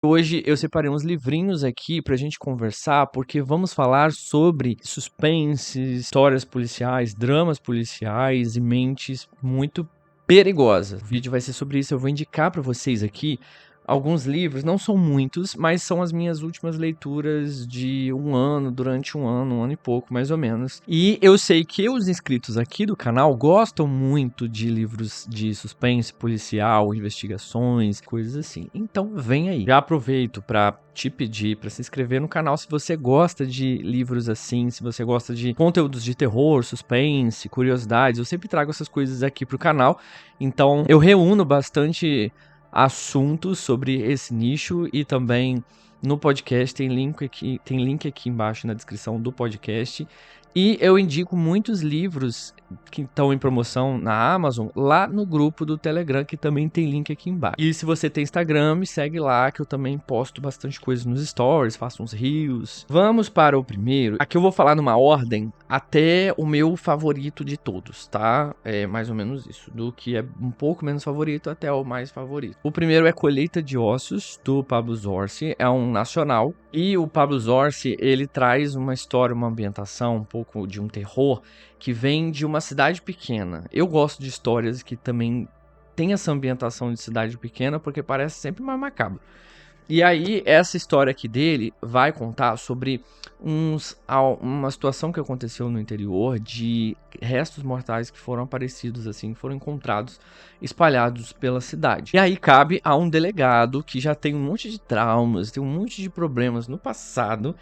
Hoje eu separei uns livrinhos aqui pra gente conversar, porque vamos falar sobre suspense, histórias policiais, dramas policiais e mentes muito perigosas. O vídeo vai ser sobre isso. Eu vou indicar pra vocês aqui alguns livros, não são muitos, mas são as minhas últimas leituras de durante um ano e pouco, mais ou menos. E eu sei que os inscritos aqui do canal gostam muito de livros de suspense policial, investigações, coisas assim. Então vem aí. Já aproveito para te pedir para se inscrever no canal se você gosta de livros assim, se você gosta de conteúdos de terror, suspense, curiosidades. Eu sempre trago essas coisas aqui pro canal. Então eu reúno bastante assuntos sobre esse nicho e também no podcast tem link aqui embaixo na descrição do podcast. E eu indico muitos livros que estão em promoção na Amazon lá no grupo do Telegram, que também tem link aqui embaixo. E se você tem Instagram, me segue lá, que eu também posto bastante coisa nos stories, faço uns reels. Vamos para o primeiro. Aqui eu vou falar numa ordem até o meu favorito de todos, tá? É mais ou menos isso, do que é um pouco menos favorito até o mais favorito. O primeiro é Colheita de Ossos, do Pablo Zorzi, é um nacional. E o Pablo Zorzi, ele traz uma história, uma ambientação, um pouco de um terror, que vem de uma cidade pequena. Eu gosto de histórias que também tem essa ambientação de cidade pequena, porque parece sempre mais macabro. E aí, essa história aqui dele vai contar sobre uma situação que aconteceu no interior de restos mortais que foram aparecidos, assim, foram encontrados espalhados pela cidade. E aí cabe a um delegado que já tem um monte de traumas, tem um monte de problemas no passado,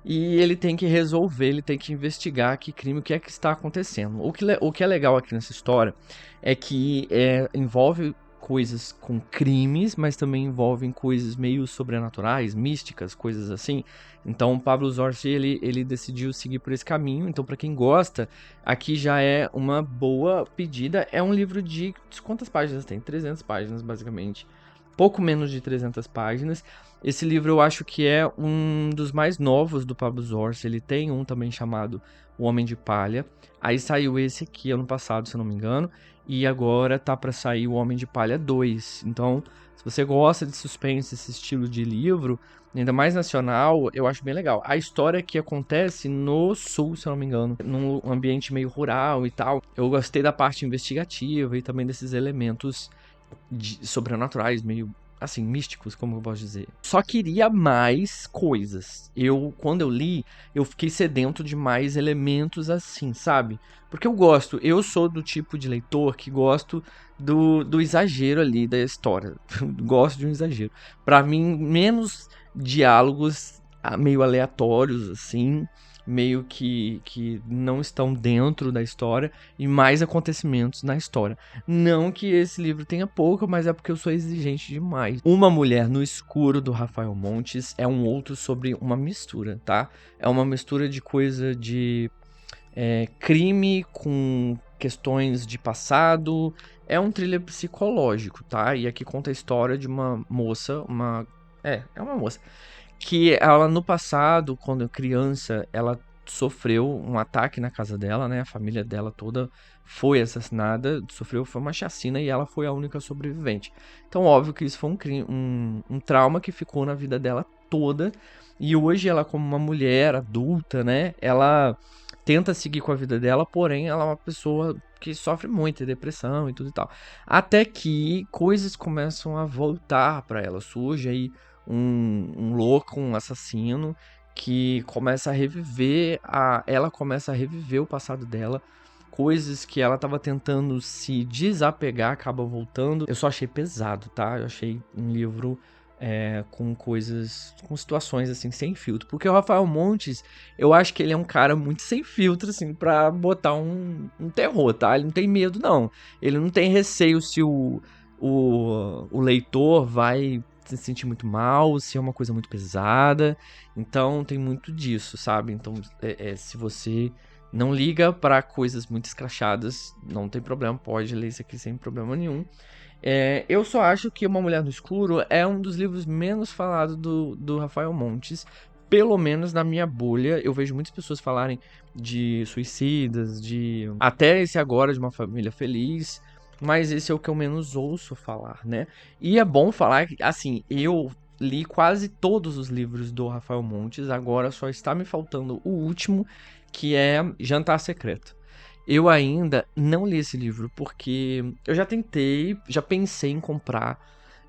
e ele tem que resolver, ele tem que investigar que crime, o que é que está acontecendo. O que é legal aqui nessa história é que envolve coisas com crimes, mas também envolvem coisas meio sobrenaturais, místicas, coisas assim. Então, o Pablo Zorzi, ele decidiu seguir por esse caminho. Então, para quem gosta, aqui já é uma boa pedida. É um livro de quantas páginas tem? 300 páginas, basicamente. Pouco menos de 300 páginas. Esse livro eu acho que é um dos mais novos do Pablo Zorzi. Ele tem um também chamado O Homem de Palha. Aí saiu esse aqui ano passado, se eu não me engano. E agora tá para sair O Homem de Palha 2. Então, se você gosta de suspense, esse estilo de livro, ainda mais nacional, eu acho bem legal. A história que acontece no sul, se eu não me engano, num ambiente meio rural e tal. Eu gostei da parte investigativa e também desses elementos sobrenaturais, meio assim, místicos, como eu posso dizer. Só queria mais coisas. Quando eu li, eu fiquei sedento de mais elementos assim, sabe? Porque eu sou do tipo de leitor que gosto do exagero ali da história. Gosto de um exagero. Pra mim, menos diálogos meio aleatórios, assim, meio que não estão dentro da história, e mais acontecimentos na história. Não que esse livro tenha pouco, mas é porque eu sou exigente demais. Uma Mulher no Escuro, do Rafael Montes, é um outro sobre uma mistura, tá? É uma mistura de coisa de crime com questões de passado. É um thriller psicológico, tá? E aqui conta a história de uma moça, é uma moça, que ela no passado, quando criança, ela sofreu um ataque na casa dela, né? A família dela toda foi assassinada, foi uma chacina e ela foi a única sobrevivente. Então, óbvio que isso foi um trauma que ficou na vida dela toda. E hoje ela, como uma mulher adulta, né? Ela tenta seguir com a vida dela, porém ela é uma pessoa que sofre muito de depressão e tudo e tal. Até que coisas começam a voltar para ela. Surge aí um louco, um assassino que começa a reviver, ela começa a reviver o passado dela. Coisas que ela tava tentando se desapegar acabam voltando. Eu só achei pesado, tá? Eu achei um livro com situações assim, sem filtro. Porque o Rafael Montes, eu acho que ele é um cara muito sem filtro, assim, pra botar um terror, tá? Ele não tem medo, não. Ele não tem receio se o leitor vai se sentir muito mal, se é uma coisa muito pesada. Então tem muito disso, sabe? Então se você não liga pra coisas muito escrachadas, não tem problema, pode ler isso aqui sem problema nenhum. Eu só acho que Uma Mulher no Escuro é um dos livros menos falados do Rafael Montes. Pelo menos na minha bolha, eu vejo muitas pessoas falarem de Suicidas, até esse agora de Uma Família Feliz, mas esse é o que eu menos ouço falar, né? E é bom falar que, assim, eu li quase todos os livros do Rafael Montes, agora só está me faltando o último, que é Jantar Secreto. Eu ainda não li esse livro, porque eu já tentei, já pensei em comprar,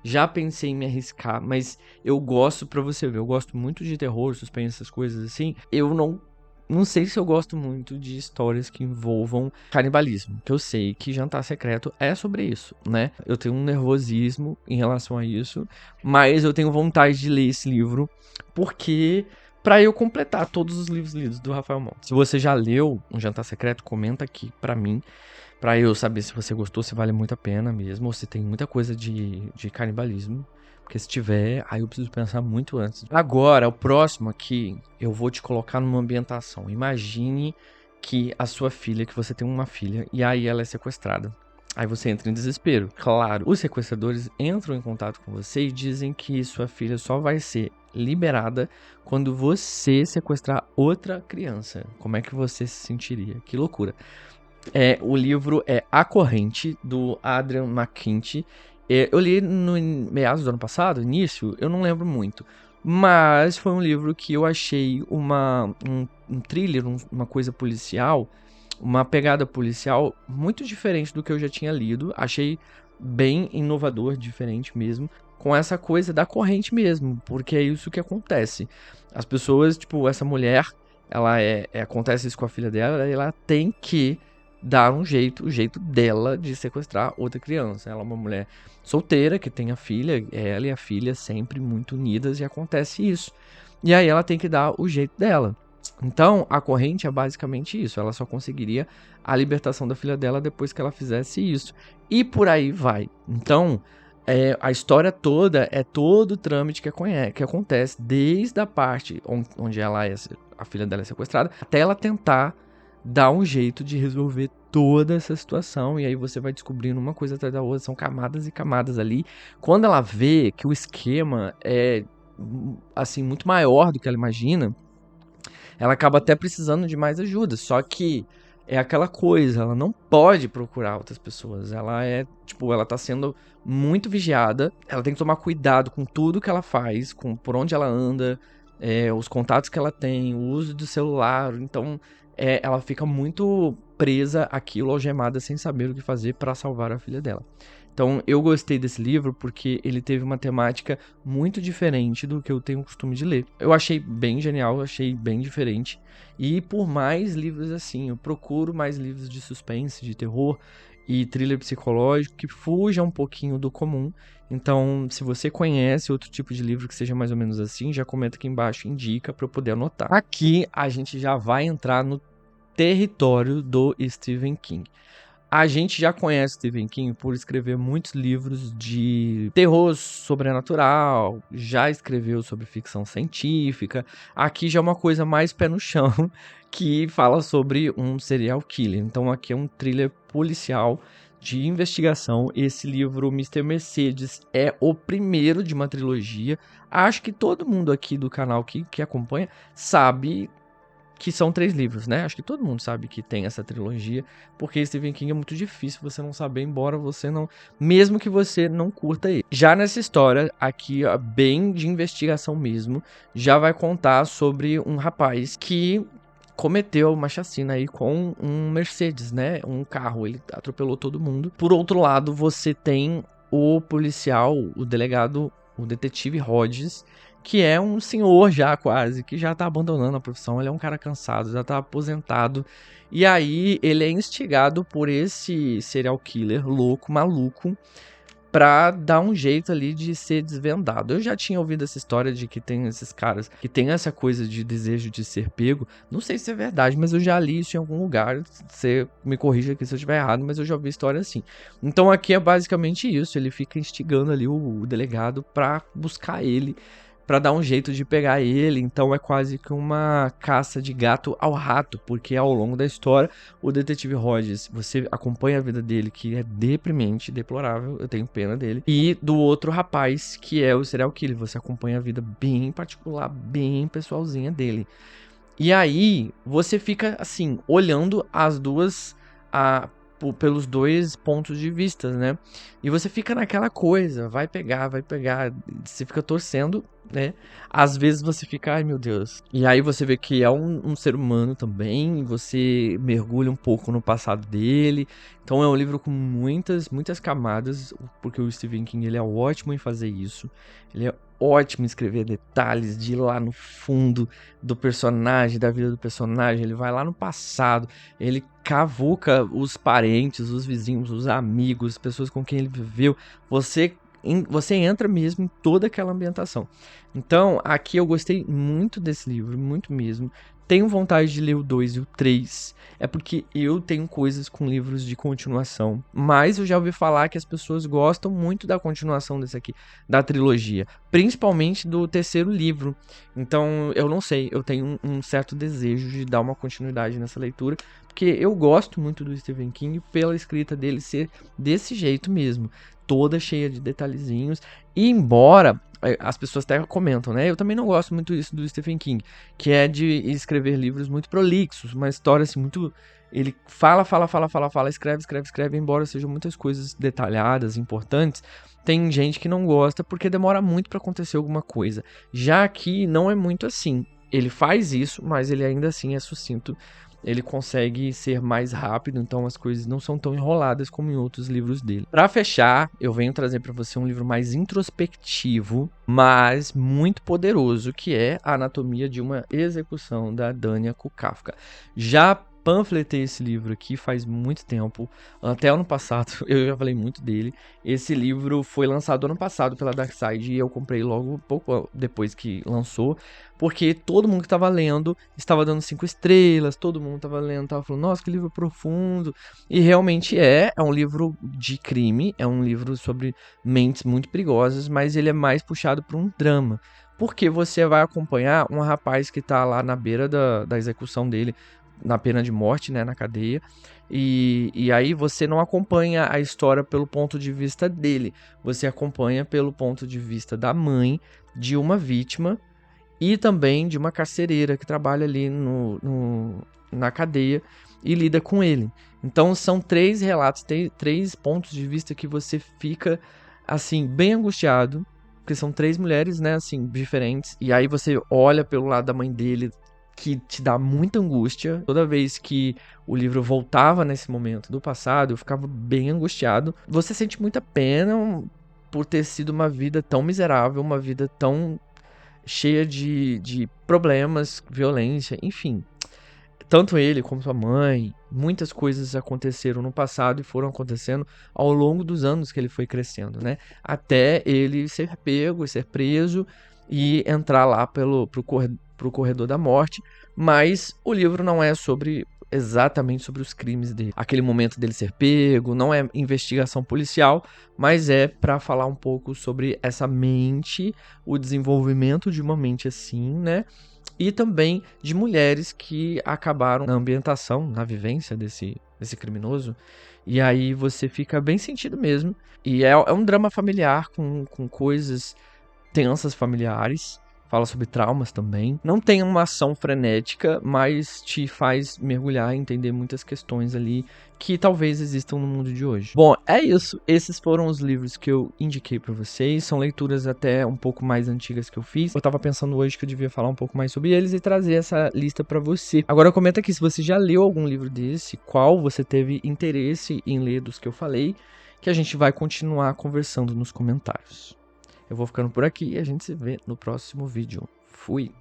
já pensei em me arriscar, mas eu gosto, pra você ver, eu gosto muito de terror, suspense, essas coisas assim. Eu não sei se eu gosto muito de histórias que envolvam canibalismo, que eu sei que Jantar Secreto é sobre isso, né? Eu tenho um nervosismo em relação a isso, mas eu tenho vontade de ler esse livro, porque pra eu completar todos os livros lidos do Rafael Montes. Se você já leu Um Jantar Secreto, comenta aqui pra mim, pra eu saber se você gostou, se vale muito a pena mesmo, ou se tem muita coisa de canibalismo. Porque se tiver, aí eu preciso pensar muito antes. Agora, o próximo aqui, eu vou te colocar numa ambientação. Imagine que a sua filha, que você tem uma filha, e aí ela é sequestrada. Aí você entra em desespero. Claro, os sequestradores entram em contato com você e dizem que sua filha só vai ser liberada quando você sequestrar outra criança. Como é que você se sentiria? Que loucura. O livro é A Corrente, do Adrian McKinty. Eu li no meados do ano passado, início, eu não lembro muito. Mas foi um livro que eu achei um thriller, uma coisa policial, uma pegada policial muito diferente do que eu já tinha lido. Achei bem inovador, diferente mesmo, com essa coisa da corrente mesmo, porque é isso que acontece. As pessoas, tipo, essa mulher, acontece isso com a filha dela, e ela tem que dar o jeito dela de sequestrar outra criança. Ela é uma mulher solteira que tem a filha, ela e a filha sempre muito unidas, e acontece isso. E aí ela tem que dar o jeito dela. Então, a corrente é basicamente isso. Ela só conseguiria a libertação da filha dela depois que ela fizesse isso. E por aí vai. Então, a história toda é todo o trâmite que acontece desde a parte onde a filha dela é sequestrada, até ela tentar dar um jeito de resolver toda essa situação. E aí você vai descobrindo uma coisa atrás da outra. São camadas e camadas ali. Quando ela vê que o esquema é, assim, muito maior do que ela imagina, ela acaba até precisando de mais ajuda. Só que é aquela coisa, ela não pode procurar outras pessoas. Ela tá sendo muito vigiada. Ela tem que tomar cuidado com tudo que ela faz, com por onde ela anda, os contatos que ela tem, o uso do celular. Então, ela fica muito presa àquilo, algemada, sem saber o que fazer para salvar a filha dela. Então, eu gostei desse livro porque ele teve uma temática muito diferente do que eu tenho o costume de ler. Eu achei bem genial, achei bem diferente. E por mais livros assim, eu procuro mais livros de suspense, de terror e thriller psicológico que fujam um pouquinho do comum. Então, se você conhece outro tipo de livro que seja mais ou menos assim, já comenta aqui embaixo, indica para eu poder anotar. Aqui a gente já vai entrar no território do Stephen King. A gente já conhece Stephen King por escrever muitos livros de terror sobrenatural, já escreveu sobre ficção científica. Aqui já é uma coisa mais pé no chão, que fala sobre um serial killer. Então aqui é um thriller policial de investigação. Esse livro, Mr. Mercedes, é o primeiro de uma trilogia. Acho que todo mundo aqui do canal que acompanha sabe que são 3 livros, né? Acho que todo mundo sabe que tem essa trilogia, porque Stephen King é muito difícil você não saber, embora você não... Mesmo que você não curta ele. Já nessa história, aqui, ó, bem de investigação mesmo, já vai contar sobre um rapaz que cometeu uma chacina aí com um Mercedes, né? Um carro, ele atropelou todo mundo. Por outro lado, você tem o policial, o delegado, o detetive Hodges, que é um senhor já quase, que já tá abandonando a profissão, ele é um cara cansado, já tá aposentado, e aí ele é instigado por esse serial killer louco, maluco, pra dar um jeito ali de ser desvendado. Eu já tinha ouvido essa história de que tem esses caras que tem essa coisa de desejo de ser pego. Não sei se é verdade, mas eu já li isso em algum lugar. Você me corrija aqui se eu estiver errado, mas eu já ouvi história assim. Então aqui é basicamente isso. Ele fica instigando ali o delegado pra buscar ele, pra dar um jeito de pegar ele. Então é quase que uma caça de gato ao rato, porque ao longo da história o detetive Hodges, você acompanha a vida dele, que é deprimente, deplorável, eu tenho pena dele, e do outro rapaz, que é o serial killer, você acompanha a vida bem particular, bem pessoalzinha dele. E aí você fica assim, olhando as duas pelos dois pontos de vista, né? E você fica naquela coisa, vai pegar, você fica torcendo, né? Às vezes você fica, ai meu Deus. E aí você vê que é um ser humano também, você mergulha um pouco no passado dele. Então é um livro com muitas camadas, porque o Stephen King ele é ótimo em fazer isso. Ele é ótimo em escrever detalhes, de ir lá no fundo do personagem, da vida do personagem. Ele vai lá no passado, ele cavuca os parentes, os vizinhos, os amigos, pessoas com quem ele viveu. Você entra mesmo em toda aquela ambientação. Então, aqui eu gostei muito desse livro, muito mesmo. Tenho vontade de ler o 2 e o 3. É porque eu tenho coisas com livros de continuação. Mas eu já ouvi falar que as pessoas gostam muito da continuação desse aqui, da trilogia. Principalmente do terceiro livro. Então, eu não sei, eu tenho um certo desejo de dar uma continuidade nessa leitura. Porque eu gosto muito do Stephen King pela escrita dele ser desse jeito mesmo. Toda cheia de detalhezinhos. E embora as pessoas até comentam, né? Eu também não gosto muito disso do Stephen King, que é de escrever livros muito prolixos, uma história assim muito... Ele fala, escreve, embora sejam muitas coisas detalhadas, importantes, tem gente que não gosta porque demora muito para acontecer alguma coisa. Já aqui não é muito assim. Ele faz isso, mas ele ainda assim é sucinto. Ele consegue ser mais rápido, então as coisas não são tão enroladas como em outros livros dele. Para fechar, eu venho trazer para você um livro mais introspectivo, mas muito poderoso, que é A Anatomia de uma Execução, da Dania Kafka. Já panfletei esse livro aqui faz muito tempo, até ano passado, eu já falei muito dele. Esse livro foi lançado ano passado pela Darkside e eu comprei logo pouco depois que lançou, porque todo mundo que estava lendo estava dando 5 estrelas, todo mundo estava lendo, estava falando, nossa, que livro profundo. E realmente é um livro de crime, é um livro sobre mentes muito perigosas, mas ele é mais puxado para um drama. Porque você vai acompanhar um rapaz que está lá na beira da execução dele, na pena de morte, né, na cadeia, e aí você não acompanha a história pelo ponto de vista dele, você acompanha pelo ponto de vista da mãe de uma vítima e também de uma carcereira que trabalha ali na cadeia e lida com ele. Então são 3 relatos, 3 pontos de vista que você fica, assim, bem angustiado, porque são 3 mulheres, né, assim, diferentes, e aí você olha pelo lado da mãe dele, que te dá muita angústia. Toda vez que o livro voltava nesse momento do passado, eu ficava bem angustiado. Você sente muita pena por ter sido uma vida tão miserável, uma vida tão cheia de problemas, violência, enfim. Tanto ele como sua mãe, muitas coisas aconteceram no passado e foram acontecendo ao longo dos anos que ele foi crescendo, né? Até ele ser pego, ser preso e entrar lá pro corredor da morte. Mas o livro não é exatamente sobre os crimes dele. Aquele momento dele ser pego, não é investigação policial, mas é para falar um pouco sobre essa mente, o desenvolvimento de uma mente assim, né? E também de mulheres que acabaram na ambientação, na vivência desse criminoso. E aí você fica bem sentido mesmo. E é um drama familiar com coisas tensas familiares. Fala sobre traumas também. Não tem uma ação frenética, mas te faz mergulhar e entender muitas questões ali que talvez existam no mundo de hoje. Bom, é isso. Esses foram os livros que eu indiquei para vocês. São leituras até um pouco mais antigas que eu fiz. Eu tava pensando hoje que eu devia falar um pouco mais sobre eles e trazer essa lista para você. Agora comenta aqui se você já leu algum livro desse, qual você teve interesse em ler dos que eu falei, que a gente vai continuar conversando nos comentários. Eu vou ficando por aqui e a gente se vê no próximo vídeo. Fui!